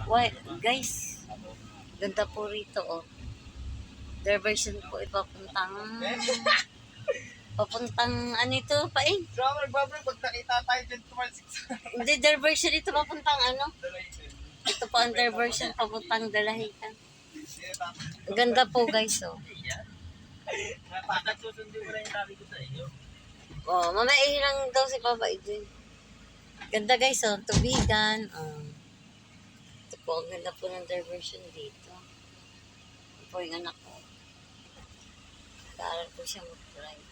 Why, guys, ganda po rito, oh. Diversion po papuntang ano ito pa eh. Drama, nagbablog, pag nakita tayo dyan, tumalsik sa... Hindi, diversion ito papuntang ano. Ito po ang diversion papuntang Dalahican. Ang ganda po, guys, oh. Bakit susundin mo na yung sabi ko sa iyo? Oh, mamaya ilang daw si Papa Edwin. Ganda, guys, oh. Tubigan, oh. Ito po, ang ganda po ng diversion dito. Ito po yung anak ko. Nag-aaral po siya mag-drive.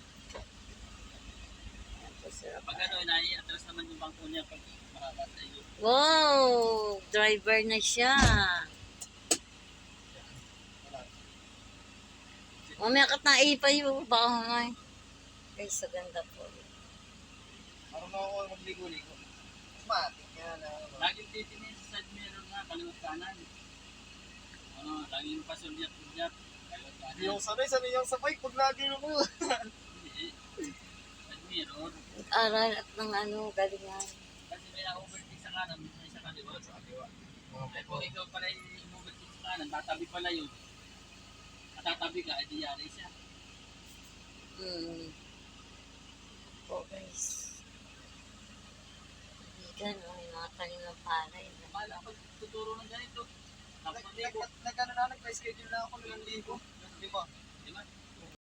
Ayan po, sir. Pag ano, nai-atras naman yung bangko niya pag mahaba sa iyo. Wow! Driver na siya. Mamaya ka naipa yung baka nga. Guys, so ganda po. Marunong ako magligo-ligo. Matik yan. Laging titingin sa side mirror nga, kaliwat kanan. Laging pasulyat-ulyat. Kaliwat kanan. Yung sanay yung sabay pag lagi mo. Hindi. Side mirror. Aral at ng ano, galingan. Kasi may overtake sa kanan, may sa kaliwa. Sa kaliwa. Kung ikaw pala yung overtake sa kanan, tatabi pala yun. Tatabi ka, edi yari siya. Po, guys. Bigan, oh, yung mga tanim ng palay. Mala ko tuturo ng ganito. Nag-schedule na ako ng ligo. Di ba?